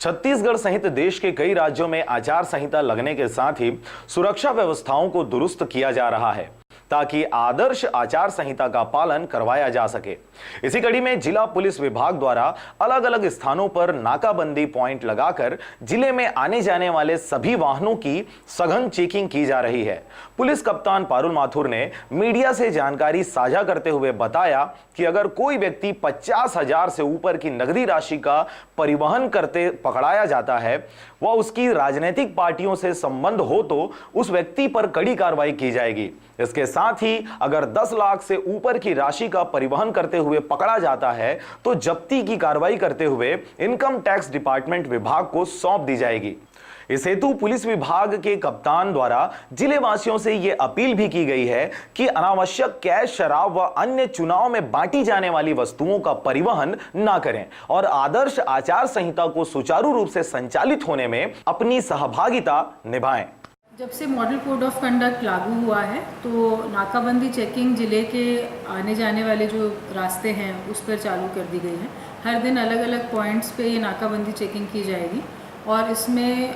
छत्तीसगढ़ सहित देश के कई राज्यों में आचार संहिता लगने के साथ ही सुरक्षा व्यवस्थाओं को दुरुस्त किया जा रहा है ताकि आदर्श आचार संहिता का पालन करवाया जा सके। इसी कड़ी में जिला पुलिस विभाग द्वारा अलग अलग स्थानों पर नाकाबंदी पॉइंट लगाकर जिले में आने जाने वाले सभी वाहनों की सघन चेकिंग की जा रही है। पुलिस कप्तान पारुल माथुर ने मीडिया से जानकारी साझा करते हुए बताया कि अगर कोई व्यक्ति 50,000 से ऊपर की नकदी राशि का परिवहन करते पकड़ाया जाता है व उसकी राजनीतिक पार्टियों से संबंध हो तो उस व्यक्ति पर कड़ी कार्रवाई की जाएगी। इसके साथ ही अगर 10 लाख से ऊपर की राशि का परिवहन करते हुए पकड़ा जाता है तो जब्ती की कार्रवाई करते हुए इनकम टैक्स डिपार्टमेंट विभाग को सौंप दी जाएगी। इस हेतु पुलिस विभाग के कप्तान द्वारा जिले वासियों से यह अपील भी की गई है कि अनावश्यक कैश, शराब व अन्य चुनाव में बांटी जाने वाली वस्तुओं का परिवहन न करें और आदर्श आचार संहिता को सुचारू रूप से संचालित होने में अपनी सहभागिता निभाएं। जब से मॉडल कोड ऑफ कंडक्ट लागू हुआ है तो नाकाबंदी चेकिंग जिले के आने जाने वाले जो रास्ते हैं उस पर चालू कर दी गई है। हर दिन अलग अलग पॉइंट्स पे ये नाकाबंदी चेकिंग की जाएगी और इसमें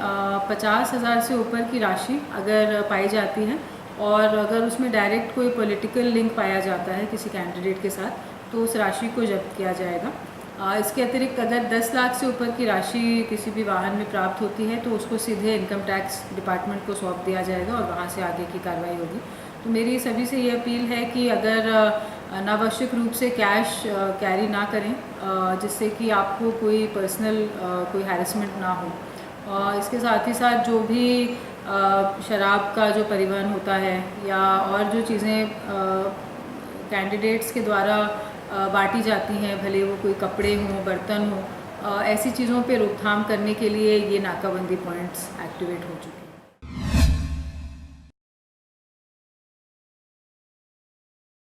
50,000 से ऊपर की राशि अगर पाई जाती है और अगर उसमें डायरेक्ट कोई पॉलिटिकल लिंक पाया जाता है किसी कैंडिडेट के साथ तो उस राशि को जब्त किया जाएगा। इसके अतिरिक्त अगर 10 लाख से ऊपर की राशि किसी भी वाहन में प्राप्त होती है तो उसको सीधे इनकम टैक्स डिपार्टमेंट को सौंप दिया जाएगा और वहाँ से आगे की कार्रवाई होगी। तो मेरी सभी से ये अपील है कि अगर अनावश्यक रूप से कैश कैरी ना करें जिससे कि आपको कोई पर्सनल कोई हैरेसमेंट ना हो। इसके साथ ही साथ जो भी शराब का जो परिवहन होता है या और जो चीज़ें कैंडिडेट्स के द्वारा बांटी जाती हैं, भले वो कोई कपड़े हों, बर्तन हो, ऐसी चीज़ों पे रोकथाम करने के लिए ये नाकाबंदी पॉइंट्स एक्टिवेट हो चुके हैं।